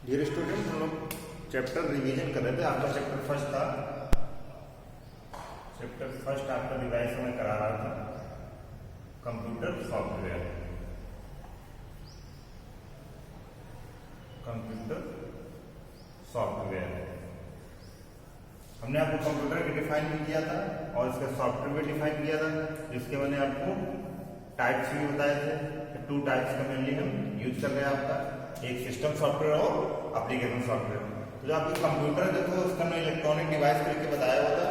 Dear student, हम लोग chapter revision कर रहे थे। आपका चैप्टर फर्स्ट था। चैप्टर फर्स्ट आपका डिवाइस में करा रहा था कंप्यूटर सॉफ्टवेयर। कंप्यूटर सॉफ्टवेयर हमने आपको कंप्यूटर के डिफाइन भी किया था और इसका सॉफ्टवेयर भी डिफाइन किया था, जिसके मैंने आपको टाइप्स भी बताए थे। टू टाइप्स का मेनली हम यूज कर रहे हैं। आपका एक सिस्टम सॉफ्टवेयर और एप्लीकेशन सॉफ्टवेयर। तो जो आपके कंप्यूटर जो था उसका हमने इलेक्ट्रॉनिक डिवाइस करके बताया हुआ था।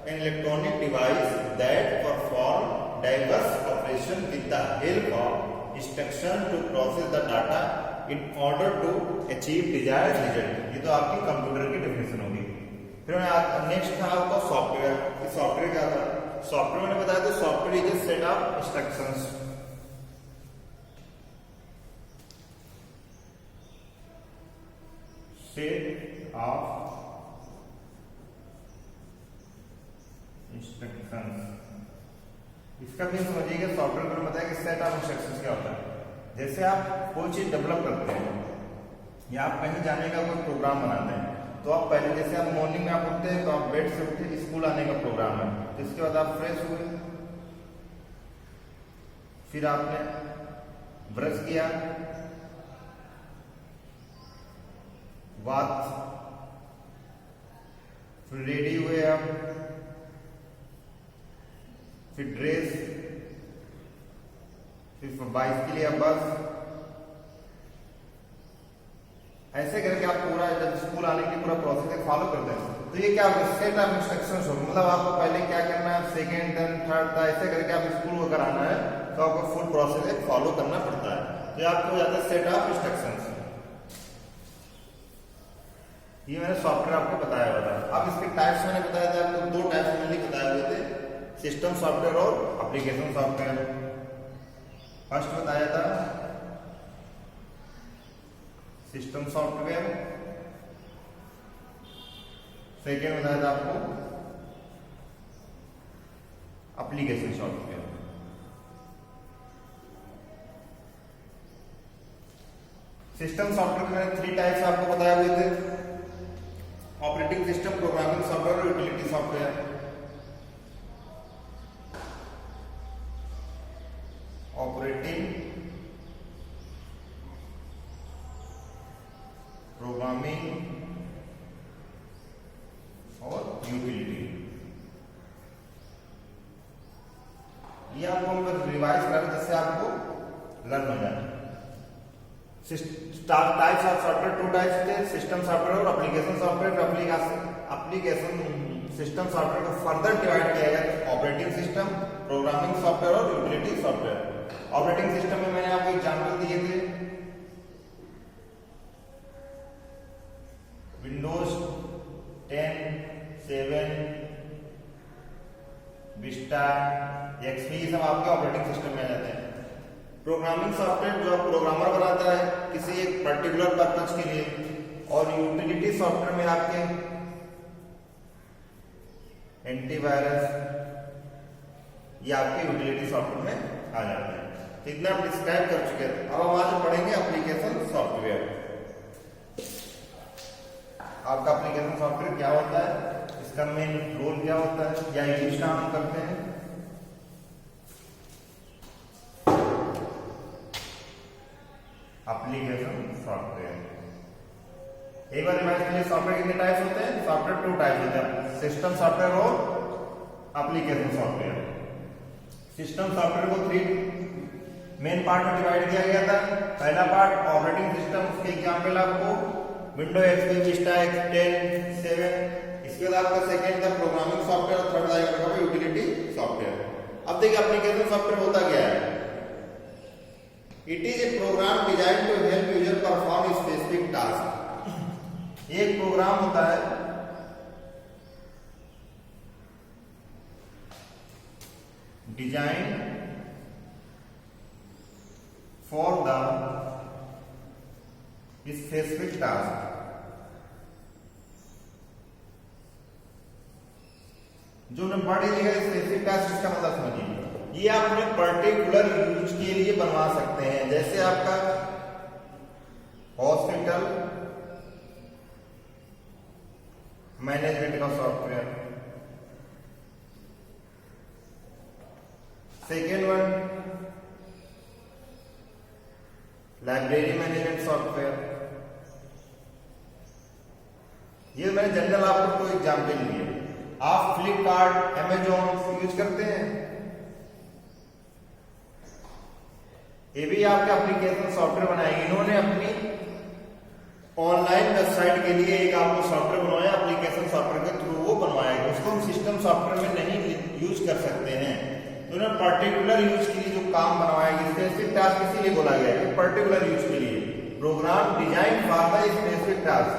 An electronic device that perform diverse operation with the help of instruction to process the data in order to achieve desired result. ये तो आपकी कंप्यूटर की डेफिनेशन होगी। फिर नेक्स्ट था आपका सॉफ्टवेयर। सॉफ्टवेयर क्या था? सॉफ्टवेयर मैंने बताया तो software is a set of instructions set of instructions. इसका भी समझिएगा। सॉफ्टवेयर में बताया कि सेट ऑफ इंस्ट्रक्शंस क्या होता है। जैसे आप कोई चीज डेवलप करते हैं या आप कहीं जाने का कोई प्रोग्राम बनाते हैं, तो आप पहले जैसे आप मॉर्निंग में आप उठते हैं तो आप बेड से उठे, स्कूल आने का प्रोग्राम है, तो इसके बाद आप फ्रेश हुए, फिर आपने ब्रश किया, बाथ, फिर रेडी हुए आप, फिर ड्रेस, फिर बाइक के लिए आप बस। ऐसे करके आप पूरा जब स्कूल आने के पूरा प्रोसेस फॉलो करते हैं, तो ये क्या सेट ऑफ इंस्ट्रक्शंस हो। मतलब आपको पहले क्या करना है, सेकेंड देन थर्ड, ऐसे करके आप स्कूल अगर आना है तो आपको फुल प्रोसेस फॉलो करना पड़ता है। तो आपको जाता है सेट ऑफ इंस्ट्रक्शंस। ये मैंने सॉफ्टवेयर आपको बताया हुआ था। अब इसके टाइप्स मैंने बताया था आपको, दो टाइप्स मैंने बताए हुए थे, सिस्टम सॉफ्टवेयर और एप्लीकेशन सॉफ्टवेयर। फर्स्ट बताया था सिस्टम सॉफ्टवेयर, सेकेंड बताया था आपको एप्लीकेशन सॉफ्टवेयर। सिस्टम सॉफ्टवेयर के मैंने 3 टाइप्स आपको बताए हुए थे, ऑपरेटिंग सिस्टम, प्रोग्रामिंग सॉफ्टवेयर और यूटिलिटी सॉफ्टवेयर। ऑपरेटिंग, प्रोग्रामिंग और यूटिलिटी। ये आपको हम रिवाइज कर जिससे आपको लर्न हो जाए। टाइप्स ऑफ सॉफ्टवेयर 2 टाइप्स थे, सिस्टम सॉफ्टवेयर और application software. Application system software को फर्दर डिवाइड किया गया, ऑपरेटिंग सिस्टम, प्रोग्रामिंग सॉफ्टवेयर और यूटिलिटी सॉफ्टवेयर। ऑपरेटिंग सिस्टम में मैंने आपको एग्जांपल दिए थे, विंडोज 10, 7, विस्टा, एक्सपी, ये सब आपके ऑपरेटिंग सिस्टम में आ जाते हैं। प्रोग्रामिंग सॉफ्टवेयर जो प्रोग्रामर बनाता है किसी एक पर्टिकुलर पर्पज के लिए, और यूटिलिटी सॉफ्टवेयर में आपके एंटीवायरस ये आपके यूटिलिटी सॉफ्टवेयर में आ जाते हैं। इतना आप डिस्क्राइब कर चुके हैं। अब हम आज पढ़ेंगे एप्लीकेशन सॉफ्टवेयर। आपका एप्लीकेशन सॉफ्टवेयर क्या होता है, इसका मेन रोल क्या होता है, या यूज का हम करते हैं। एप्लीकेशन सॉफ्टवेयर एक बार रिवाइज के लिए, सॉफ्टवेयर कितने टाइप्स होते हैं? सॉफ्टवेयर 2 टाइप्स होते हैं, सिस्टम सॉफ्टवेयर और एप्लीकेशन सॉफ्टवेयर। सिस्टम सॉफ्टवेयर को 3 मेन पार्ट में डिवाइड किया गया था। पहला पार्ट ऑपरेटिंग सिस्टम, उसके एग्जांपल आपको विंडो एक्सपी, विस्टा, 10, 7। इसके बाद आपका सेकेंड था प्रोग्रामिंग सॉफ्टवेयर और थर्ड आएगा यूटिलिटी सॉफ्टवेयर। अब देखिए एप्लीकेशन सॉफ्टवेयर होता क्या है। It is a program design to help user perform specific task. एक प्रोग्राम होता है design for the specific task. जो ने पढ़ लिया स्पेसिफिक टास्क, इसका मतलब समझिए, ये आप अपने पर्टिकुलर यूज के लिए बनवा सकते हैं। जैसे आपका हॉस्पिटल मैनेजमेंट का software. Second one library management software. ये मैंने जनरल आपको कोई एग्जाम्पल दिए। आप फ्लिपकार्ट अमेजोन यूज करते हैं, ये भी आपका एप्लीकेशन सॉफ्टवेयर बनाएंगे। इन्होंने अपनी ऑनलाइन वेबसाइट के लिए एक आपको सॉफ्टवेयर बनवाया, एप्लीकेशन सॉफ्टवेयर के थ्रू वो बनवाया गया, उसको हम सिस्टम सॉफ्टवेयर में नहीं यूज कर सकते हैं। तो उन्होंने पर्टिकुलर यूज के लिए जो काम बनवाया गया, स्पेसिफिक टास्क इसीलिए बोला गया है, पर्टिकुलर यूज के लिए program design for the specific task,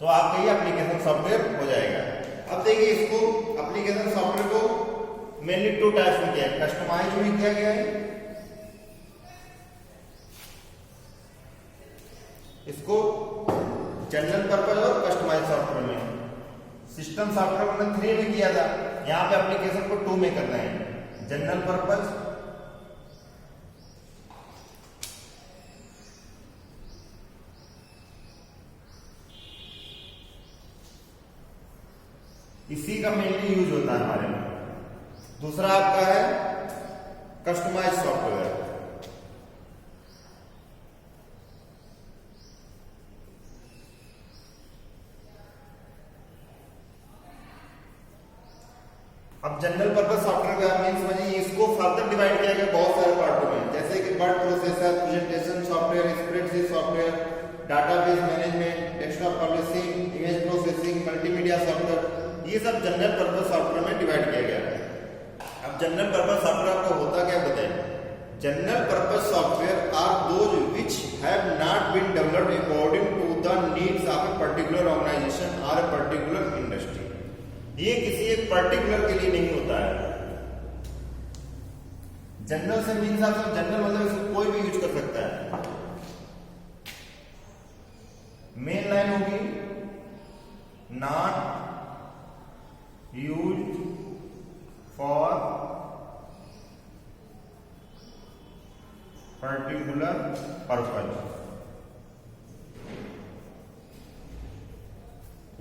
तो आपका ये एप्लीकेशन सॉफ्टवेयर हो जाएगा। अब देखिए इसको एप्लीकेशन सॉफ्टवेयर को मेनली टू टाइप्स में किया है, कस्टमाइज भी किया गया है, इसको जनरल पर्पज और कस्टमाइज सॉफ्टवेयर में। सिस्टम सॉफ्टवेयर हमने 3 में किया था, यहां पे एप्लीकेशन को 2 में करना है, जनरल पर्पज इसी का मेनली यूज होता है हमारे में। दूसरा आपका है कस्टमाइज सॉफ्टवेयर। अब जनरल पर्पस सॉफ्टवेयर का मीन समझिए, इसको फर्दर डिवाइड किया गया बहुत सारे पार्टों में, जैसे कि word processor, presentation software, spreadsheet software, database management, desktop publishing, image processing, multimedia software, ये सब जनरल पर्पस सॉफ्टवेयर में डिवाइड किया गया है। अब जनरल पर्पस सॉफ्टवेयर आपको होता क्या बताएं? General purpose software are those which have not been developed according to the needs of a particular organisation और ए पर्टिकुलर इंडस्ट्री। ये किसी एक पर्टिकुलर के लिए नहीं होता है। जनरल से मीन्स आप जनरल मतलब इसको कोई भी यूज कर सकता है। मेन लाइन होगी not used for particular purpose.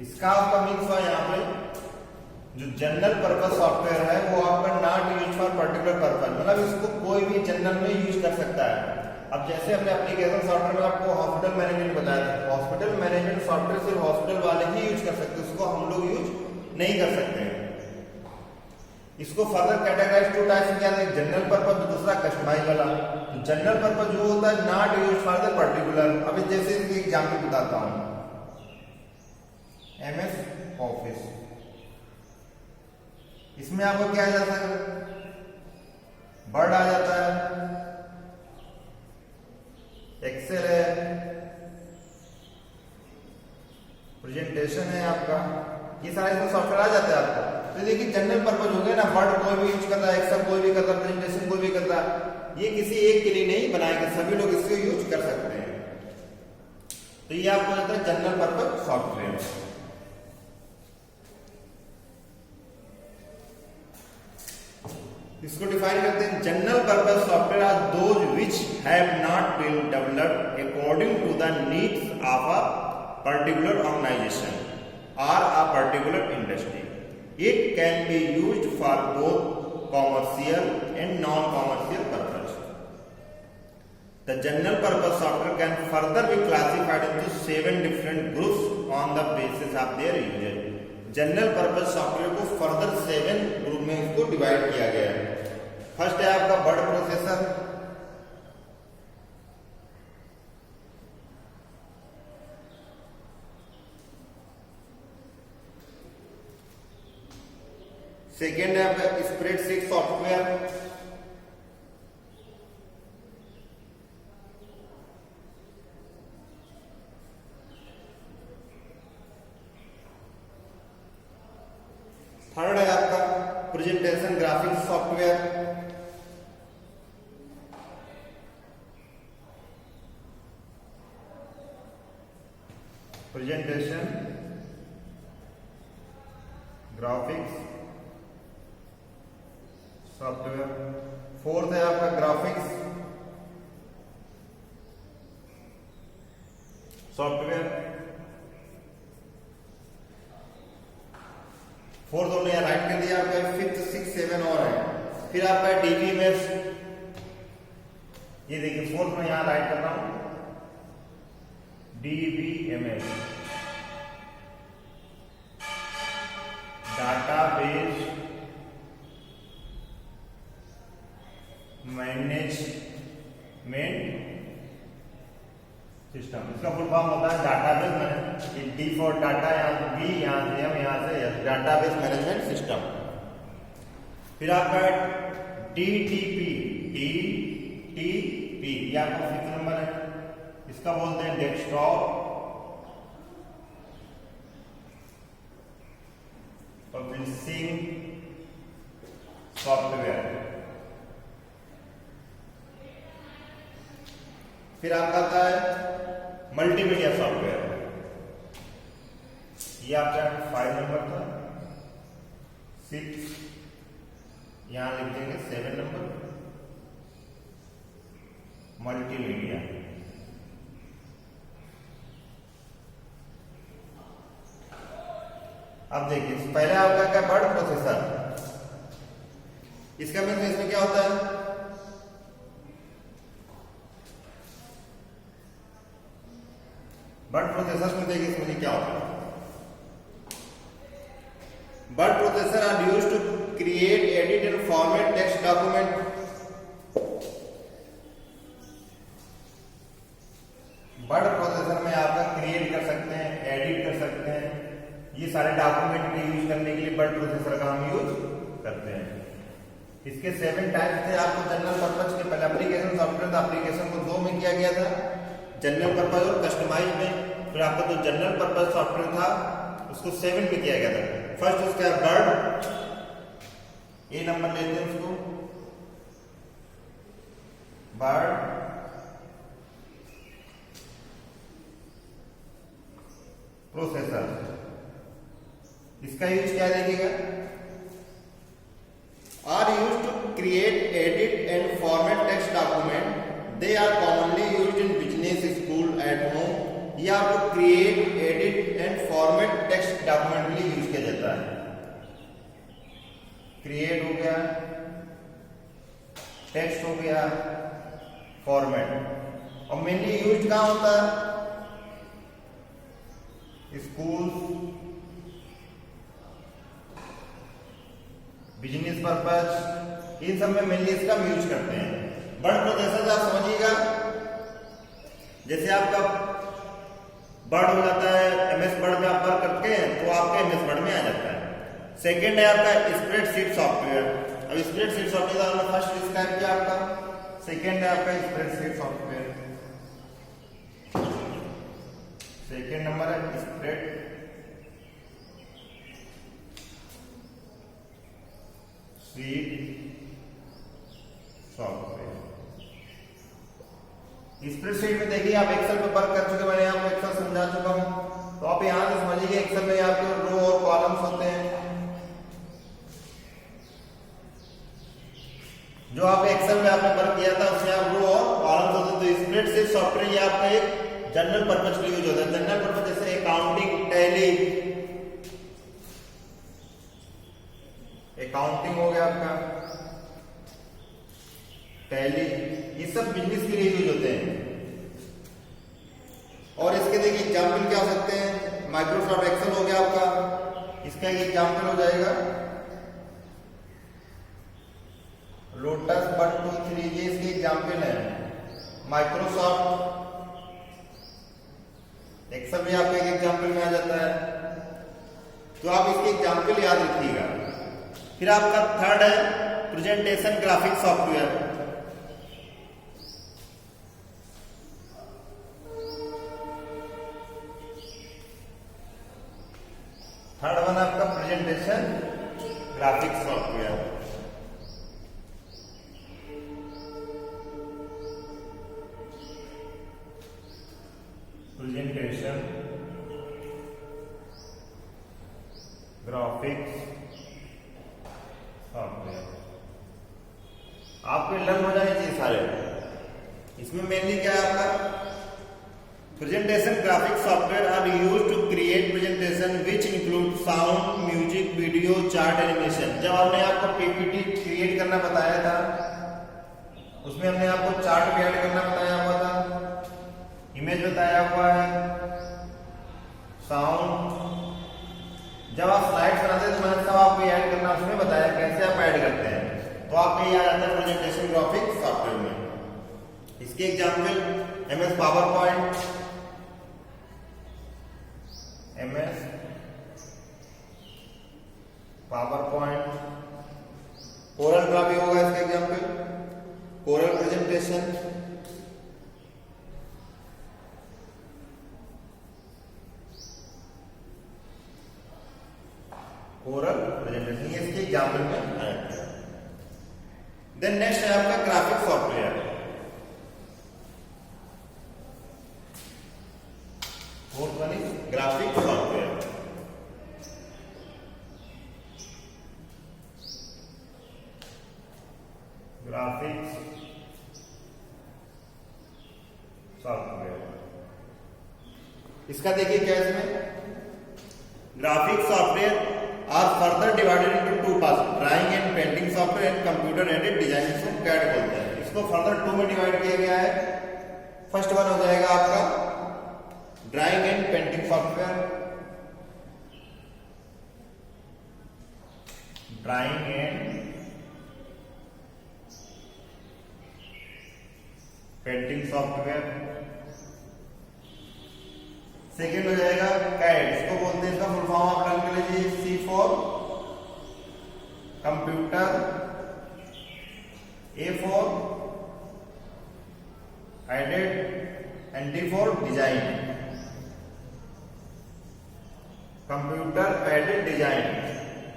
इसका आपका मीन्स हुआ यहां पे जो जनरल पर्पस सॉफ्टवेयर है वो आपका not use for particular purpose, मतलब इसको कोई भी जनरल में यूज कर सकता है। अब जैसे हमने एप्लीकेशन सॉफ्टवेयर में आपको हॉस्पिटल मैनेजमेंट बताया था, हॉस्पिटल मैनेजमेंट सॉफ्टवेयर सिर्फ हॉस्पिटल वाले ही यूज कर सकते, उसको हम लोग यूज नहीं कर सकते। इसको फर्दर कैटेगराइज टू टाइप्स किया, एक जनरल पर्पज, दूसरा कस्टमाइज वाला। तो जनरल पर्पज जो होता है not use for the particular. अब जैसे इसकी एग्जाम्पल बताता हूं, MS ऑफिस, इसमें आपको क्या आ जाता है, वर्ड आ जाता है, एक्सेल है, प्रेजेंटेशन है आपका, ये सारे इसमें सॉफ्टवेयर आ जाते हैं आपको। तो देखिए जनरल पर्पज हो गया ना, वर्ड कोई भी यूज करता है, एक्सेल कोई भी करता है, प्रेजेंटेशन कोई भी करता है, ये किसी एक के लिए नहीं बनाया गया, सभी लोग इसको यूज कर सकते हैं। तो ये आपको होता है जनरल पर्पज सॉफ्टवेयर। इसको डिफाइन करते हैं, general purpose software are those which have not been developed according to the needs of a particular organisation और a particular industry. It can be used for both commercial and non commercial purpose. The general purpose software can further be classified into 7 different groups on the basis of their usages. General purpose software को further 7 group में इसको divide किया गया है। First है आपका word processor, second है आपका स्प्रेडशीट सॉफ्टवेयर, थर्ड है आपका presentation graphics software, presentation graphics software. Fourth है आपका ग्राफिक्स सॉफ्टवेयर। 4 दोनों यहाँ राइट कर दिया आपका, 5th 6 7 और है। फिर आपका DBMS, ये देखिए 4th में यहाँ राइट कर रहा हूं DBMS, डाटाबेस मैनेजमेंट सिस्टम। इसका फुल फॉर्म होता है database management, D for data, यहाँ से बी, यहाँ से एम, यहाँ से एस, डाटाबेस मैनेजमेंट सिस्टम। फिर आपका DTP, ये आपका 5th नंबर है। इसका बोलते हैं डेस्कटॉप पब्लिशिंग सॉफ्टवेयर। फिर आपका आता है मल्टीमीडिया सॉफ्टवेयर, ये आपका 5 नंबर था। 6 यहां लिख देंगे 7 नंबर मल्टीमीडिया। अब देखिए पहले आपका क्या वर्ड प्रोसेसर, इसका मीन्स इसमें क्या होता है, वर्ड प्रोसेसर में देखिए इसमें क्या होता है। Word processor are used to create, edit and format text document. Word processor में आपका क्रिएट कर सकते हैं, एडिट कर सकते हैं, ये सारे डॉक्यूमेंट में यूज करने के लिए वर्ड प्रोसेसर का हम यूज करते हैं। इसके 7 टाइप्स थे। आपको जनरल पर्पज के पहले एप्लीकेशन सॉफ्टवेयर था, एप्लीकेशन को 2 में किया गया था, जनरल पर्पज और कस्टमाइज में। फिर आपका जो जनरल पर्पज सॉफ्टवेयर था उसको 7 में किया गया था। फर्स्ट उसका वर्ड, ए नंबर लेते हैं उसको, वर्ड प्रोसेसर। इसका यूज क्या देखिएगा, are use to create, edit and format text document. They are commonly used in business, school, at home. ये आपको create, edit and format text document के लिए यूज किया जाता है। क्रिएट हो गया, टेक्स्ट हो गया, फॉर्मेट। और मेनली यूज कहां होता है, स्कूल, बिजनेस पर्पज, इन सब में मेनली इसका यूज करते हैं। वर्ड प्रोसेसर आप समझिएगा, जैसे आपका वर्ड हो जाता है MS वर्ड में आप वर्क करते हैं तो आपका MS वर्ड में आ जाता है। सेकेंड है आपका स्प्रेडशीट सॉफ्टवेयर। अब स्प्रेडशीट सॉफ्टवेयर हमने फर्स्ट डिस्क्राइब किया आपका, सेकेंड है आपका स्प्रेडशीट सॉफ्टवेयर। सेकेंड नंबर है स्प्रेडशीट सॉफ्टवेयर। स्प्रेडशीट में देखिए आप एक्सेल पे वर्क कर चुके, मैंने आपको एक्सेल समझा चुका हूं, तो आप यहां से समझिए एक्सेल में आपके रो और कॉलम्स होते हैं। जो आप एक्सेल में आपने वर्क किया था उसमें आप रो और कॉलम्स होते हैं। तो स्प्रेडशीट सॉफ्टवेयर ये आपका एक जनरल पर्पज के लिए यूज होता है। जनरल पर्पज जैसे अकाउंटिंग, टैली, अकाउंटिंग हो गया आपका, टैली, ये सब बिजनेस के लिए यूज होते हैं। और इसके देखिए एग्जाम्पल क्या हो सकते हैं, माइक्रोसॉफ्ट एक्सेल हो गया आपका, इसका एक एग्जाम्पल हो जाएगा लोटस 1 2 3, ये इसके एग्जाम्पल है। माइक्रोसॉफ्ट एक्सेल भी आपका एक एग्जाम्पल में आ जाता है, तो आप इसके एग्जाम्पल याद रखिएगा। फिर आपका थर्ड है presentation graphic software. Third one आपका presentation graphic software. Presentation graphics software आपको लर्न हो जाने चाहिए सारे। इसमें मेनली क्या है आपका, Presentation graphic software are used to create presentation which include sound, music, video, chart, animation. जब हमने आपको पीपीटी क्रिएट करना बताया था, उसमें हमने आपको चार्ट भी ऐड करना बताया हुआ था, इमेज बताया हुआ है, साउंड। जब आप स्लाइड्स बनाते हैं तो मैंने सब आपको ऐड करना उसमें बताया कैसे आप ऐड करते हैं, तो आपको ये आ जाता है प्रेजेंटेशन ग्राफिक सॉफ्टवेयर में। इसके example MS PowerPoint, MS PowerPoint, Corel draw भी होगा इसका example, Corel presentation, Corel presentation, ये इसके एग्जाम्पल में आया। देन नेक्स्ट है आपका graphic software. Fourth one is graphic software. Graphics software, इसका देखिए क्या इसमें, graphic software are further divided into two parts, drawing and painting software and computer aided designing, इसको कैड बोलते हैं। इसको फर्दर टू में डिवाइड किया गया है। फर्स्ट वन हो जाएगा आपका drawing and painting software, drawing and painting software. Second हो जाएगा कैड, इसको बोलते हैं, इसका फुल फॉर्म आप लर्न कर लीजिए, C for computer, A for aided and D for design, computer aided design.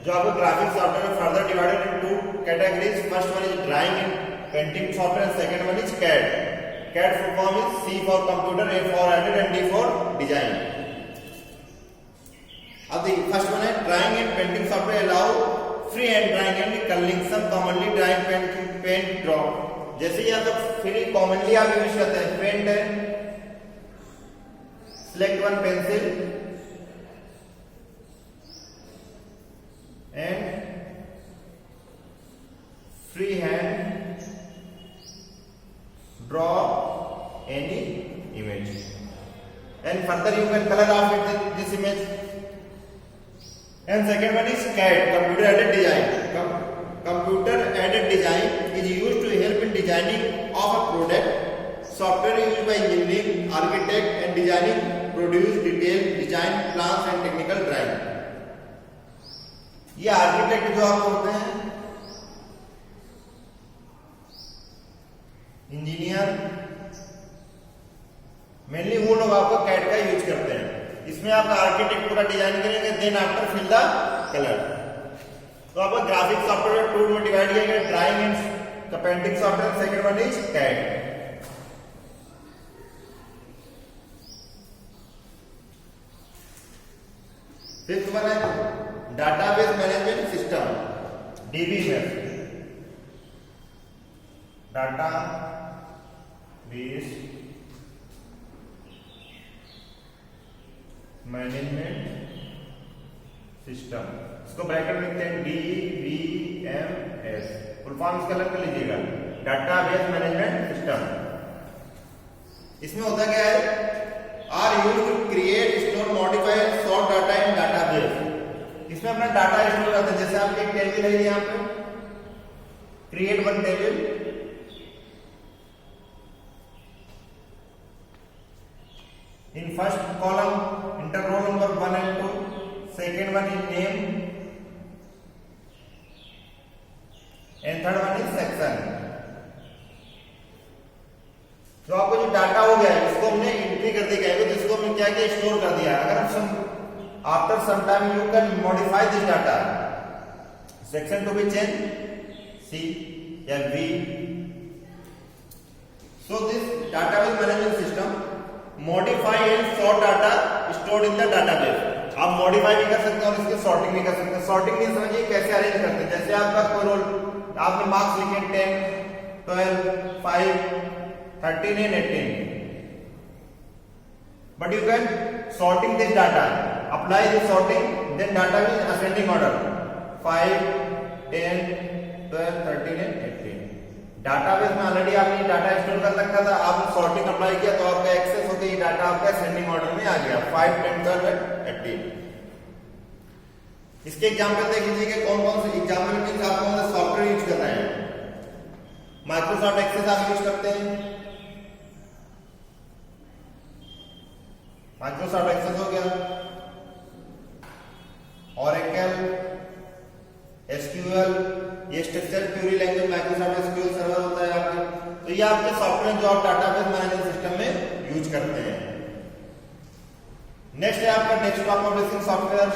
जो आपको graphic software further divided in two categories, first one is drawing and painting software, second one is CAD. CAD full form is C for computer, A for aided and D for design. अब देखिए first one है drawing and painting software allow free hand drawing and colouring some commonly drawing paint draw. जैसे यहाँ तो free commonly आप use करते हैं, paint है, select one pencil and free hand draw any image and further you can colour of it this image. And second one is CAD, computer aided design. Computer aided design is used to help in designing of a product. Software used by engineering, architect and designing produce detailed design plans and technical drawing. ये architect जो आप होते हैं, engineer, mainly वो लोग आपको CAD का use करते हैं। इसमें आप आर्किटेक्ट पूरा डिजाइन करेंगे, then after fill the colour. तो आपको ग्राफिक सॉफ्टवेयर टू में डिवाइड किया गया, drawing and painting software, second one is CAD. Fifth one है database management system, DBMS, database management system, इसको ब्रैकेट में लिखते हैं DBMS, फुल फॉर्म इसका लग कर लीजिएगा, डाटाबेस मैनेजमेंट सिस्टम। इसमें होता क्या है, are used to create, store, modify, sort data in database. इसमें अपना डाटा स्टोर करते हैं। जैसे आपके एक टेबल है यहाँ पे, create one table, in first column enter roll number 1 and 2, second one is name and third one is section। तो आपको जो डाटा हो गया है इसको हमने एंट्री कर दिया है, तो इसको हमने क्या किया, स्टोर कर दिया। अगर हम after some time you can modify this data, section to be change C या V। So this database management system modify and sort data stored in the database. आप मॉडिफाई भी कर सकते हैं और इसकी सॉर्टिंग भी कर सकते हैं। सॉर्टिंग नहीं समझिए कैसे अरेंज करते हैं, जैसे आपका कोई रोल, आपने मार्क्स लिखे 10, 12, 5, 13 and 18, but you can sorting this data, apply the sorting, then data will ascending order 5, 10, 12, 13 and 18. Database में ऑलरेडी आपने डाटा स्टोर कर रखा था, आपने सॉर्टिंग अप्लाई किया तो आपका एक्सेस होकर ये डाटा आपका असेंडिंग ऑर्डर में आ गया 5, 10, 12 and 18. इसके एग्जांपल देख लीजिए कि कौन कौन से एग्जांपल मींस आप कौन सा सॉफ्टवेयर यूज कर रहे हैं. माइक्रोसॉफ्ट एक्सेस आप यूज करते हैं, माइक्रोसॉफ्ट एक्सेस हो गया, ओरेकल, एसक्यूएल, ये structure query language Microsoft SQL server होता है आपके. तो ये आपके सॉफ्टवेयर जो आप डाटाबेस मैनेजमेंट सिस्टम में यूज करते हैं. नेक्स्ट है आपका डेस्कटॉप पब्लिशिंग सॉफ्टवेयर,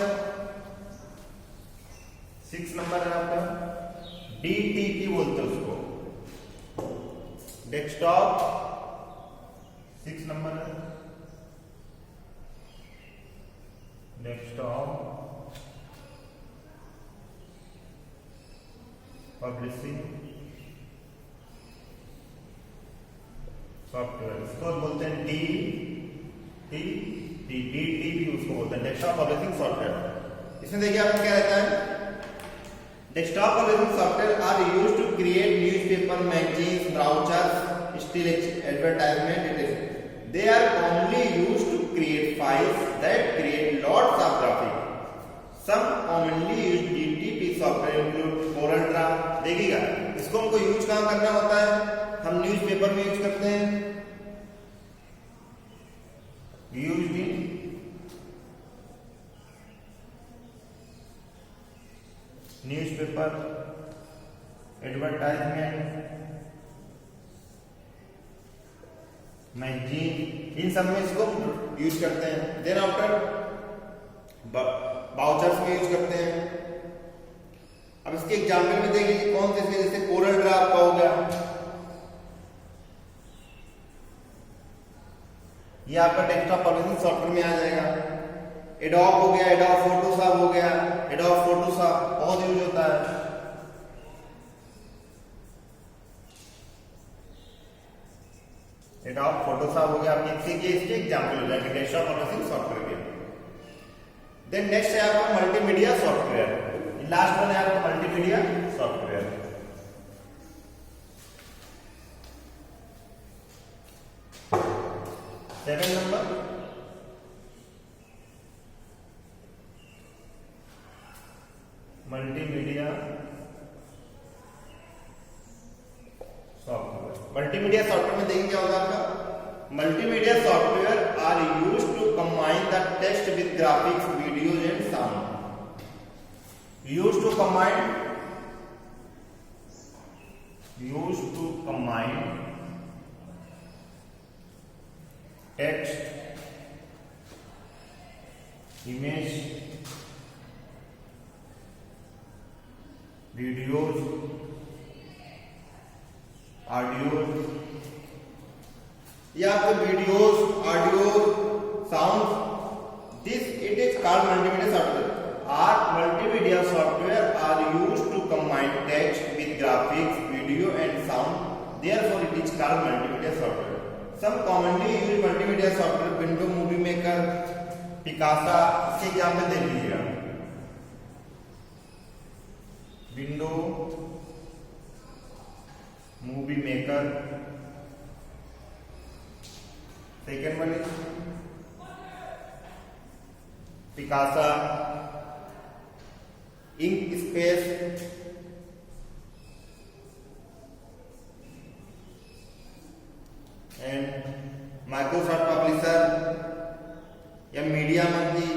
6 नंबर है आपका, डीटीपी बोलते हैं उसको, डेस्कटॉप 6 नंबर है, डेस्कटॉप पब्लिशिंग सॉफ्टवेयर, इसको बोलते हैं डीटीपी, उसको बोलते हैं डेस्कटॉप पब्लिशिंग सॉफ्टवेयर. इसमें देखिए आपको क्या रहता है, desktop publishing software are used to create newspaper, magazines, brochures, still advertisement, they are commonly used to create files that create lots of graphic. Some commonly used DTP software include Corel draw. देखिएगा इसको हमको use कहां करना होता है, हम newspaper में use करते हैं, used in newspaper, advertisement, magazine, इन सब में इसको यूज करते हैं. देन आफ्टर बाउचर्स में यूज करते हैं. अब इसके एग्जाम्पल में देख लीजिए कौन से, जैसे कोरल ड्रा आपका हो गया, ये आपका डेस्कटॉप पब्लिशिंग सॉफ्टवेयर में आ जाएगा. एडोब हो गया, एडोब फोटोशॉप हो गया, एडोब फोटोशॉप बहुत यूज होता है. एडोब फोटोशॉप हो गया, आपके इसके एग्जाम्पल हो जाएंगे डेस्कटॉप पब्लिशिंग सॉफ्टवेयर के. देन नेक्स्ट है आपका मल्टीमीडिया सॉफ्टवेयर, लास्ट वन है आपका multimedia software. Second number multimedia software. Multimedia software में देखिए क्या होगा आपका, multimedia software are used to combine the text with graphics, videos and sound. Used to combine text, image, videos, audios, या आपको videos, audio, sound, this it is called multimedia software. Our multimedia software are used to combine text with graphics, video and sound. Therefore, it is called multimedia software. Some commonly used multimedia software: Windows Movie Maker, Picasa. इसके एग्जाम्पल देख लीजिएगा. Windows Movie Maker. Second one is Picasa. Inkscape, and Microsoft Publisher या Media Monkey.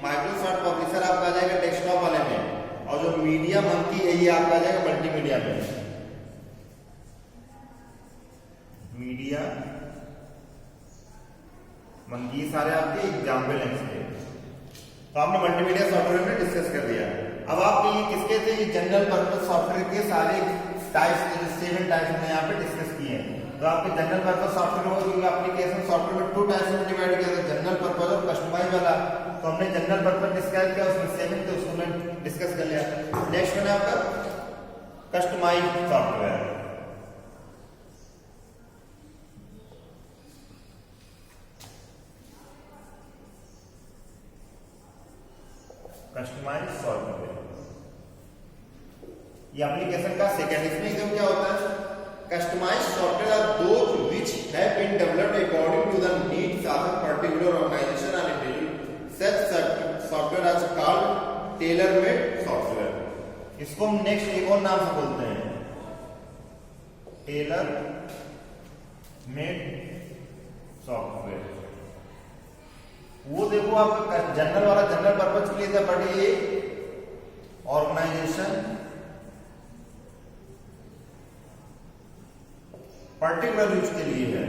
Microsoft Publisher आपका आ जाएगा desktop वाले में, और जो मीडिया मंकी है ये आपका आ जाएगा मल्टीमीडिया में. मीडिया मंकी सारे आपके एग्जाम्पल हैं इसके. तो आपने मल्टीमीडिया सॉफ्टवेयर में डिस्कस कर दिया. अब आपके ये किसके थे, ये जनरल पर्पस सॉफ्टवेयर के सारे टाइप्स, 7 टाइप्स हमने यहाँ पे डिस्कस किए हैं. तो आपके जनरल पर्पस सॉफ्टवेयर हो, क्योंकि एप्लीकेशन सॉफ्टवेयर में 2 टाइप्स में डिवाइड किया था, जनरल पर्पस और कस्टमाइज वाला. तो हमने जनरल पर्पस डिस्कस किया, उसमें 7 थे, उसको हमने डिस्कस कर लिया. नेक्स्ट है आपका कस्टमाइज सॉफ्टवेयर. Customize software. ये एप्लीकेशन का सेकेंड इसमें एकदम क्या होता है, customize software are those which have been developed according to the needs of a particular organization and individual. Such software are called tailor made software. इसको हम next एक और नाम से बोलते हैं, टेलर मेड सॉफ्टवेयर। वो देखो आपका जनरल वाला जनरल पर्पज के लिए था, बट ये ऑर्गेनाइजेशन पर्टिकुलर यूज के लिए है,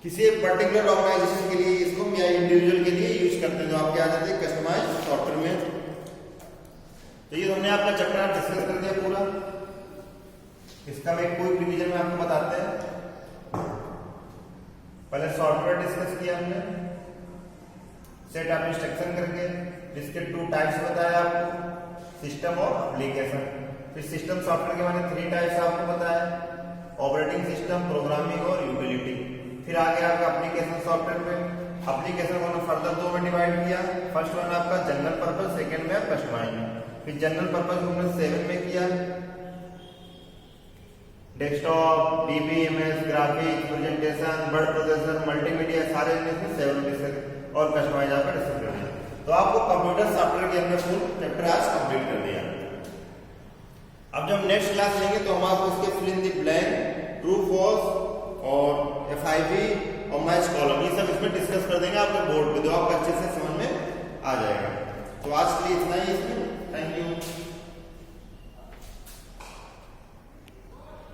किसी एक पर्टिकुलर ऑर्गेनाइजेशन के लिए इसको या इंडिविजुअल के लिए यूज करते हैं, जो आपके आ जाते हैं कस्टमाइज सॉफ्टवेयर में। तो ये हमने आपका चैप्टर डिस्कस कर दिया पूरा। इसका मैं कोई रिवीजन में आपको बताते हैं। पहले सॉफ्टवेयर डिस्कस किया हमने सेट ऑफ इंस्ट्रक्शन करके, जिसके 2 टाइप्स बताया आपको, सिस्टम और एप्लीकेशन। फिर सिस्टम सॉफ्टवेयर के माने 3 टाइप्स आपको बताया, ऑपरेटिंग सिस्टम, प्रोग्रामिंग और यूटिलिटी। फिर आगे आपका एप्लीकेशन सॉफ्टवेयर में, एप्लीकेशन को हमने फर्दर 2 में डिवाइड किया। फर्स्ट वन आपका जनरल पर्पस, सेकंड में कस्टमाइज। फिर जनरल पर्पस हमने 7 में किया, desktop, DBMS, graphics, presentation, word processor, multimedia, सारे इसमें 7 डिस्कस और कस्टमाइज आपका डिस्कस कर दिया। तो आपको कंप्यूटर सॉफ्टवेयर के हमने फुल चैप्टर आज कंप्लीट कर दिया। अब जब नेक्स्ट क्लास लेंगे तो हम आपको उसके फिल इन द ब्लैंक